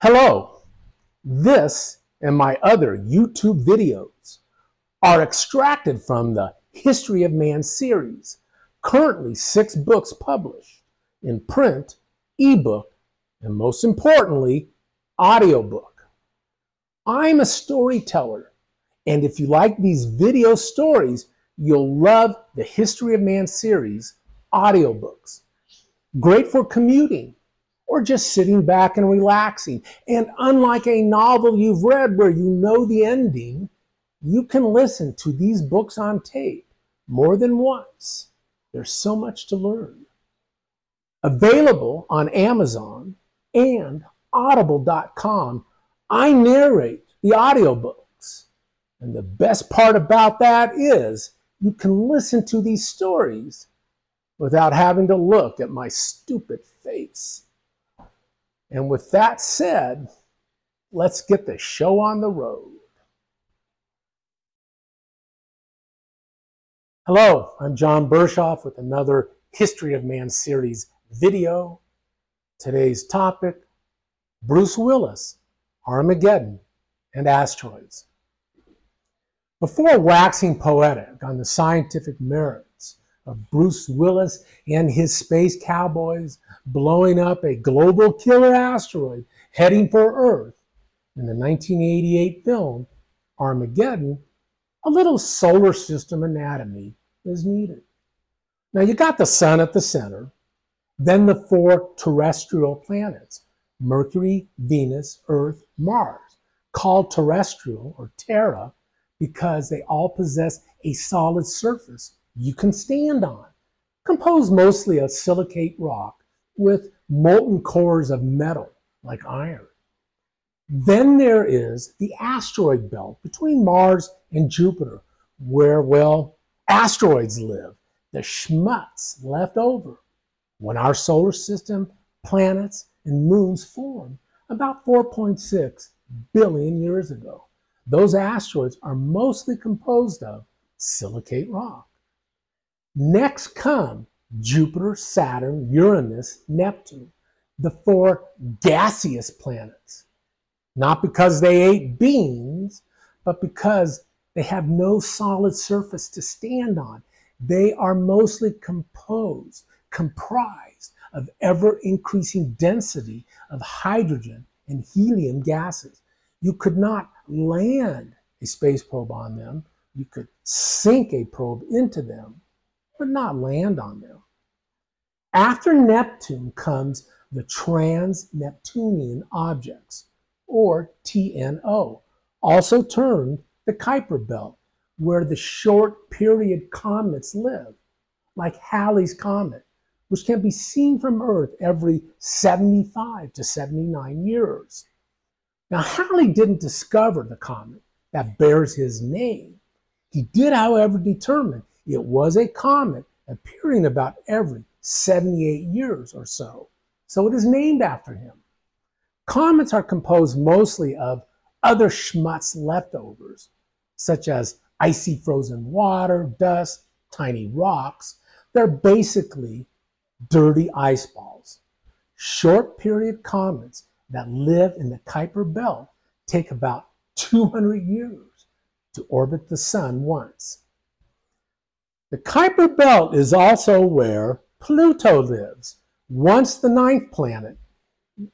Hello, this and my other YouTube videos are extracted from the History of Man series, currently 6 books published in print, ebook, and most importantly, audiobook. I'm a storyteller, and if you like these video stories, you'll love the History of Man series audiobooks. Great for commuting, or just sitting back and relaxing. And unlike a novel you've read where you know the ending, you can listen to these books on tape more than once. There's so much to learn. Available on Amazon and audible.com, I narrate the audiobooks. And the best part about that is you can listen to these stories without having to look at my stupid face. And with that said, let's get the show on the road. Hello, I'm John Bershoff with another History of Man series video. Today's topic, Bruce Willis, Armageddon, and Asteroids. Before waxing poetic on the scientific merits of Bruce Willis and his space cowboys blowing up a global killer asteroid heading for Earth in the 1988 film Armageddon, a little solar system anatomy is needed. Now you got the sun at the center, then the 4 terrestrial planets, Mercury, Venus, Earth, Mars, called terrestrial or terra because they all possess a solid surface you can stand on, composed mostly of silicate rock with molten cores of metal like iron. Then there is the asteroid belt between Mars and Jupiter, where, well, asteroids live, the schmutz left over when our solar system, planets, and moons formed about 4.6 billion years ago. Those asteroids are mostly composed of silicate rock. Next come Jupiter, Saturn, Uranus, Neptune, the 4 gaseous planets. Not because they ate beans, but because they have no solid surface to stand on. They are mostly comprised of ever-increasing density of hydrogen and helium gases. You could not land a space probe on them. You could sink a probe into them, but not land on them. After Neptune comes the trans-Neptunian objects, or TNO, also termed the Kuiper Belt, where the short-period comets live, like Halley's Comet, which can be seen from Earth every 75 to 79 years. Now, Halley didn't discover the comet that bears his name. He did, however, determine it was a comet appearing about every 78 years or so. So it is named after him. Comets are composed mostly of other schmutz leftovers, such as icy frozen water, dust, tiny rocks. They're basically dirty ice balls. Short period comets that live in the Kuiper Belt take about 200 years to orbit the sun once. The Kuiper Belt is also where Pluto lives, once the 9th planet,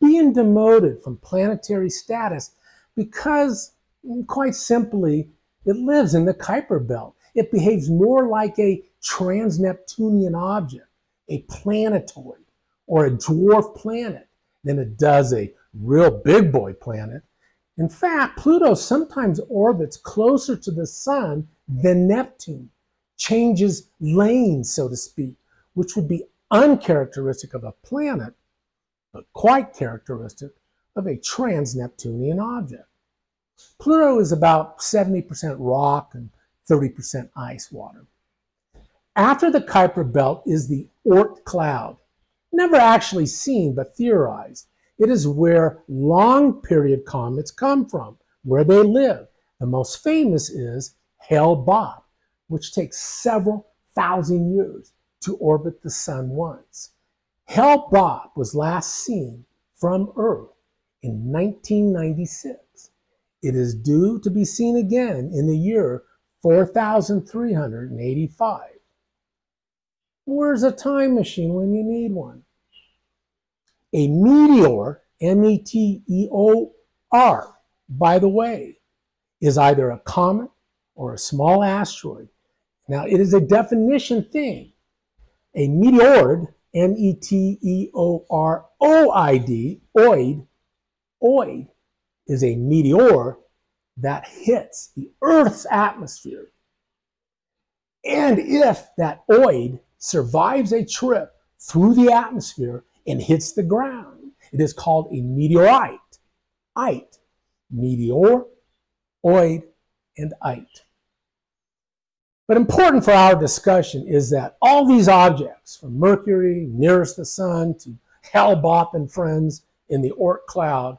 being demoted from planetary status because, quite simply, it lives in the Kuiper Belt. It behaves more like a trans-Neptunian object, a planetoid, or a dwarf planet than it does a real big boy planet. In fact, Pluto sometimes orbits closer to the sun than Neptune, changes lanes, so to speak, which would be uncharacteristic of a planet, but quite characteristic of a trans-Neptunian object. Pluto is about 70% rock and 30% ice water. After the Kuiper Belt is the Oort cloud, never actually seen but theorized. It is where long-period comets come from, where they live. The most famous is Hale-Bopp, which takes several thousand years to orbit the sun once. Hale-Bopp was last seen from Earth in 1996. It is due to be seen again in the year 4385. Where's a time machine when you need one? A meteor, M-E-T-E-O-R, by the way, is either a comet or a small asteroid. Now, it is a definition thing. A meteoroid, M-E-T-E-O-R-O-I-D, oid, is a meteor that hits the Earth's atmosphere. And if that oid survives a trip through the atmosphere and hits the ground, it is called a meteorite. Meteor, oid, and ite. But important for our discussion is that all these objects, from Mercury nearest the sun to Hale-Bopp and friends in the Oort cloud,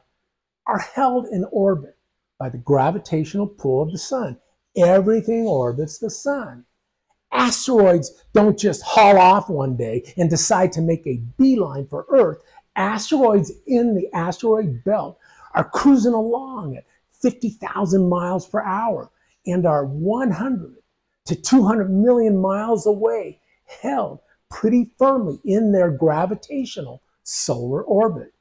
are held in orbit by the gravitational pull of the sun. Everything orbits the sun. Asteroids don't just haul off one day and decide to make a beeline for Earth. Asteroids in the asteroid belt are cruising along at 50,000 miles per hour and are 100 to 200 million miles away, held pretty firmly in their gravitational solar orbit.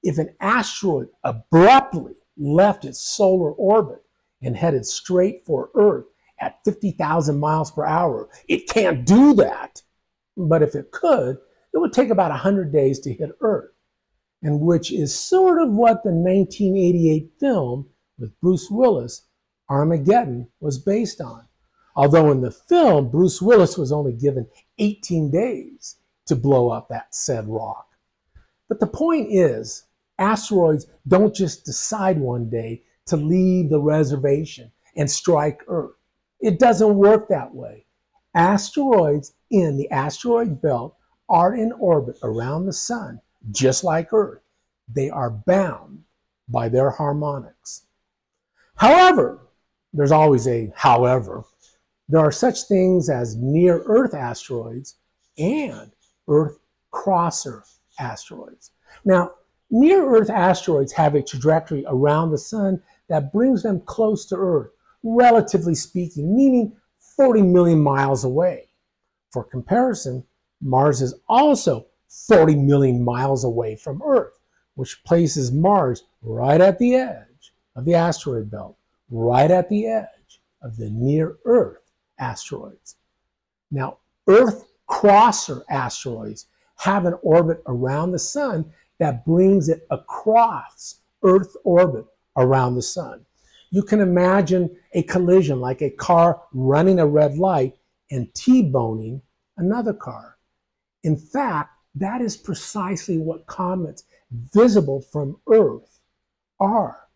If an asteroid abruptly left its solar orbit and headed straight for Earth at 50,000 miles per hour, it can't do that. But if it could, it would take about 100 days to hit Earth, and which is sort of what the 1988 film with Bruce Willis, Armageddon, was based on. Although in the film, Bruce Willis was only given 18 days to blow up that said rock. But the point is, asteroids don't just decide one day to leave the reservation and strike Earth. It doesn't work that way. Asteroids in the asteroid belt are in orbit around the sun, just like Earth. They are bound by their harmonics. However, there's always a however, there are such things as near-Earth asteroids and Earth crosser asteroids. Now, near-Earth asteroids have a trajectory around the sun that brings them close to Earth, relatively speaking, meaning 40 million miles away. For comparison, Mars is also 40 million miles away from Earth, which places Mars right at the edge of the asteroid belt, right at the edge of the near-Earth asteroids. Now, Earth crosser asteroids have an orbit around the sun that brings it across Earth orbit around the sun. You can imagine a collision like a car running a red light and T-boning another car. In fact, that is precisely what comets visible from Earth are.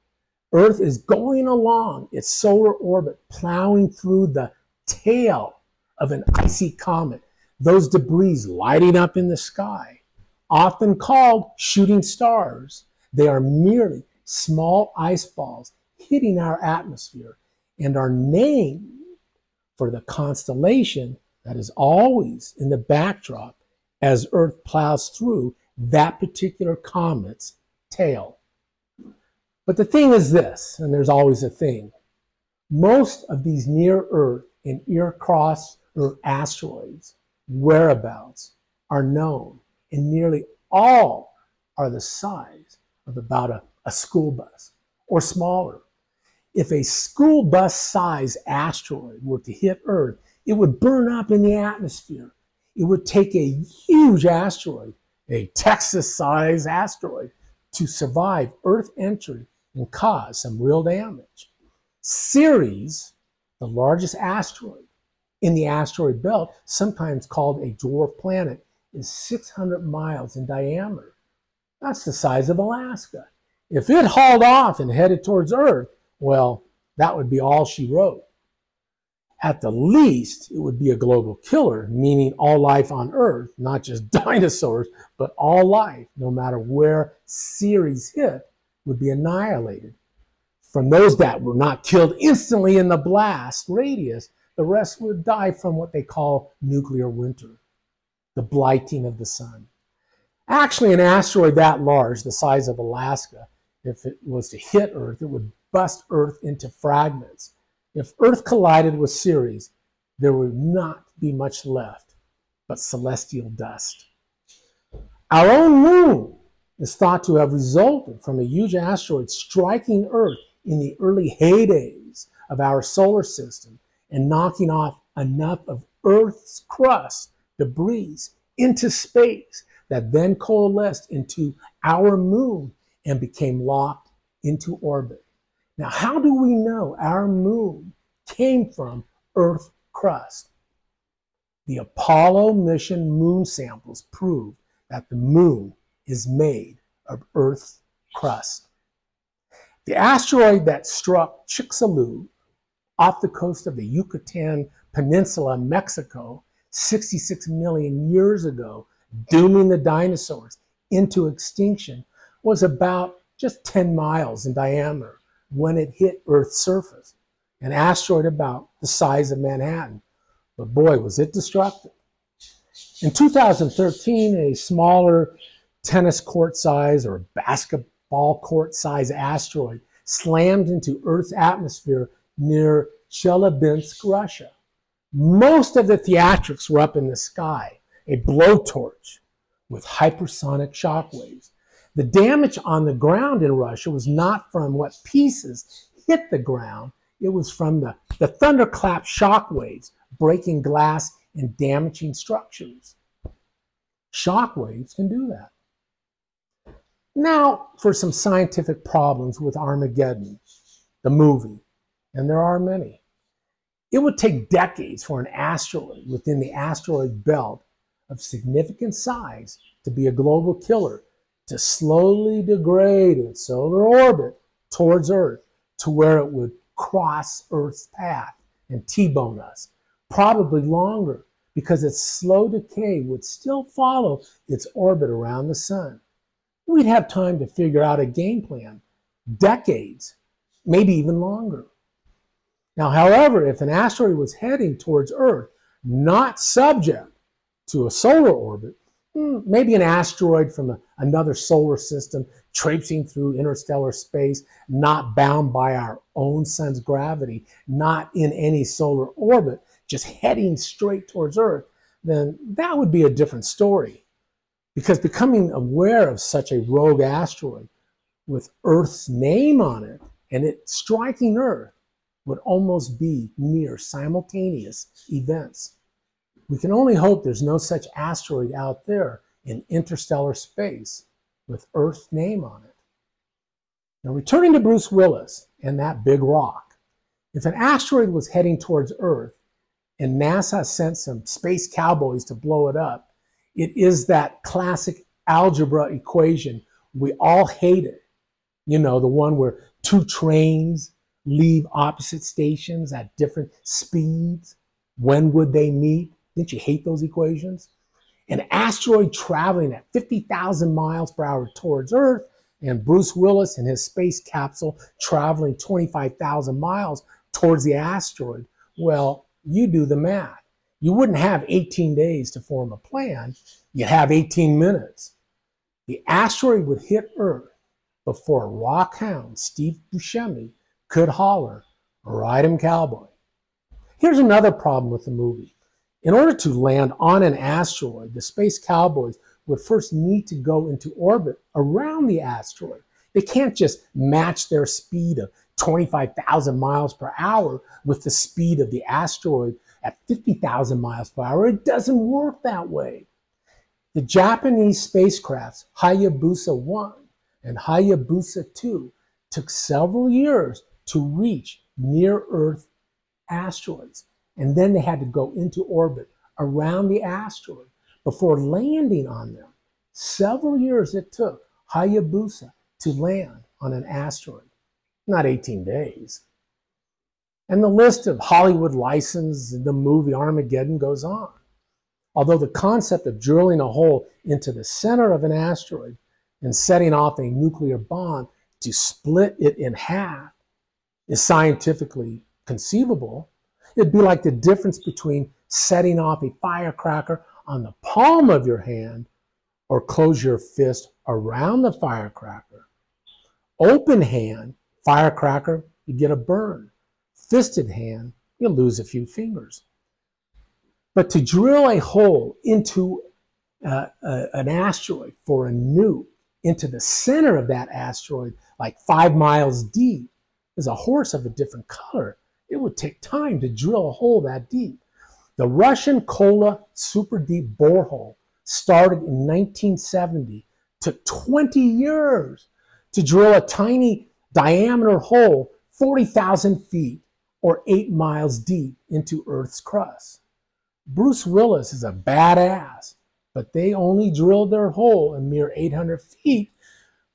Earth is going along its solar orbit, plowing through the tail of an icy comet, those debris lighting up in the sky. Often called shooting stars, they are merely small ice balls hitting our atmosphere and are named for the constellation that is always in the backdrop as Earth plows through that particular comet's tail. But the thing is this, and there's always a thing. Most of these near-Earth and near-cross Earth asteroids' whereabouts are known, and nearly all are the size of about a school bus or smaller. If a school bus size asteroid were to hit Earth, it would burn up in the atmosphere. It would take a huge asteroid, a Texas-sized asteroid, to survive Earth entry and cause some real damage. Ceres, the largest asteroid in the asteroid belt, sometimes called a dwarf planet, is 600 miles in diameter. That's the size of Alaska. If it hauled off and headed towards Earth, well, that would be all she wrote. At the least, it would be a global killer, meaning all life on Earth, not just dinosaurs, but all life, no matter where Ceres hit, would be annihilated. From those that were not killed instantly in the blast radius, the rest would die from what they call nuclear winter, the blighting of the sun. Actually, an asteroid that large, the size of Alaska, If it was to hit Earth, it would bust Earth into fragments. If Earth collided with Ceres, there would not be much left but celestial dust. Our own moon is thought to have resulted from a huge asteroid striking Earth in the early heydays of our solar system and knocking off enough of Earth's crust, debris, into space that then coalesced into our moon and became locked into orbit. Now, how do we know our moon came from Earth crust? The Apollo mission moon samples proved that the moon is made of Earth's crust. The asteroid that struck Chicxulub off the coast of the Yucatan Peninsula, Mexico, 66 million years ago, dooming the dinosaurs into extinction, was about just 10 miles in diameter when it hit Earth's surface, an asteroid about the size of Manhattan. But boy, was it destructive. In 2013, a smaller tennis court size or basketball court size asteroid slammed into Earth's atmosphere near Chelyabinsk, Russia. Most of the theatrics were up in the sky, a blowtorch with hypersonic shockwaves. The damage on the ground in Russia was not from what pieces hit the ground. It was from the thunderclap shockwaves breaking glass and damaging structures. Shockwaves can do that. Now for some scientific problems with Armageddon, the movie, and there are many. It would take decades for an asteroid within the asteroid belt of significant size to be a global killer, to slowly degrade its solar orbit towards Earth to where it would cross Earth's path and T-bone us. Probably longer, because its slow decay would still follow its orbit around the sun. We'd have time to figure out a game plan, decades, maybe even longer. Now, however, if an asteroid was heading towards Earth, not subject to a solar orbit, maybe an asteroid from another solar system traipsing through interstellar space, not bound by our own sun's gravity, not in any solar orbit, just heading straight towards Earth, then that would be a different story. Because becoming aware of such a rogue asteroid with Earth's name on it and it striking Earth would almost be near simultaneous events. We can only hope there's no such asteroid out there in interstellar space with Earth's name on it. Now, returning to Bruce Willis and that big rock, if an asteroid was heading towards Earth and NASA sent some space cowboys to blow it up, it is that classic algebra equation we all hated. You know, the one where two trains leave opposite stations at different speeds. When would they meet? Didn't you hate those equations? An asteroid traveling at 50,000 miles per hour towards Earth, and Bruce Willis and his space capsule traveling 25,000 miles towards the asteroid. Well, you do the math. You wouldn't have 18 days to form a plan. You'd have 18 minutes. The asteroid would hit Earth before rockhound Steve Buscemi could holler, "Ride 'em, cowboy." Here's another problem with the movie. In order to land on an asteroid, the space cowboys would first need to go into orbit around the asteroid. They can't just match their speed of 25,000 miles per hour with the speed of the asteroid at 50,000 miles per hour. It doesn't work that way. The Japanese spacecrafts Hayabusa 1 and Hayabusa 2 took several years to reach near-Earth asteroids, and then they had to go into orbit around the asteroid before landing on them. Several years it took Hayabusa to land on an asteroid, not 18 days. And the list of Hollywood license in the movie Armageddon goes on. Although the concept of drilling a hole into the center of an asteroid and setting off a nuclear bomb to split it in half is scientifically conceivable, it'd be like the difference between setting off a firecracker on the palm of your hand or close your fist around the firecracker. Open hand, firecracker, you get a burn. Fisted hand, you lose a few fingers. But to drill a hole into an asteroid for a nuke, into the center of that asteroid, like 5 miles deep, is a horse of a different color. It would take time to drill a hole that deep. The Russian Kola super deep borehole started in 1970, took 20 years to drill a tiny diameter hole 40,000 feet or 8 miles deep into Earth's crust. Bruce Willis is a badass, but they only drilled their hole a mere 800 feet,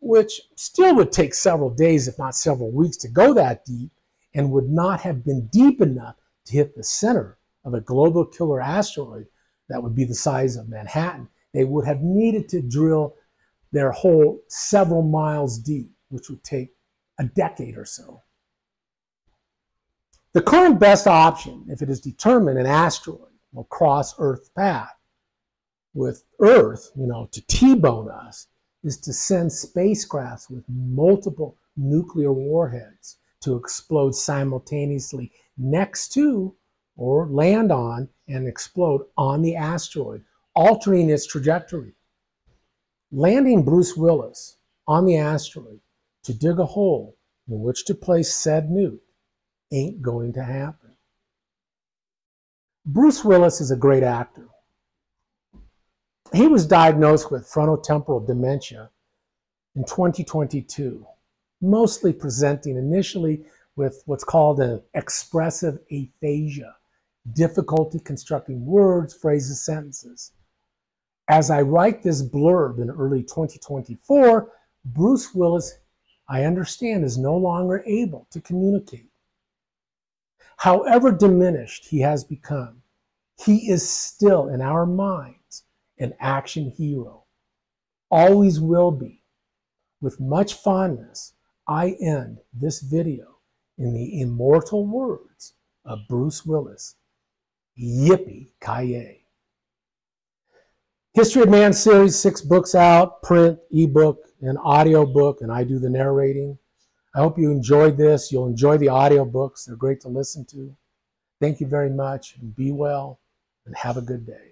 which still would take several days, if not several weeks, to go that deep, and would not have been deep enough to hit the center of a global killer asteroid that would be the size of Manhattan. They would have needed to drill their hole several miles deep, which would take a decade or so. The current best option, if it is determined an asteroid will cross Earth's path with Earth, to T-bone us, is to send spacecrafts with multiple nuclear warheads to explode simultaneously next to or land on and explode on the asteroid, altering its trajectory. Landing Bruce Willis on the asteroid to dig a hole in which to place said nuke ain't going to happen. Bruce Willis is a great actor. He was diagnosed with frontotemporal dementia in 2022, mostly presenting initially with what's called an expressive aphasia, difficulty constructing words, phrases, sentences. As I write this blurb in early 2024, Bruce Willis, I understand, is no longer able to communicate. However diminished he has become, he is still in our minds an action hero. Always will be. With much fondness, I end this video in the immortal words of Bruce Willis. Yippee-ki-yay. History of Man series, 6 books out, print, ebook, and audio book, and I do the narrating. I hope you enjoyed this. You'll enjoy the audio books. They're great to listen to. Thank you very much, and be well, and have a good day.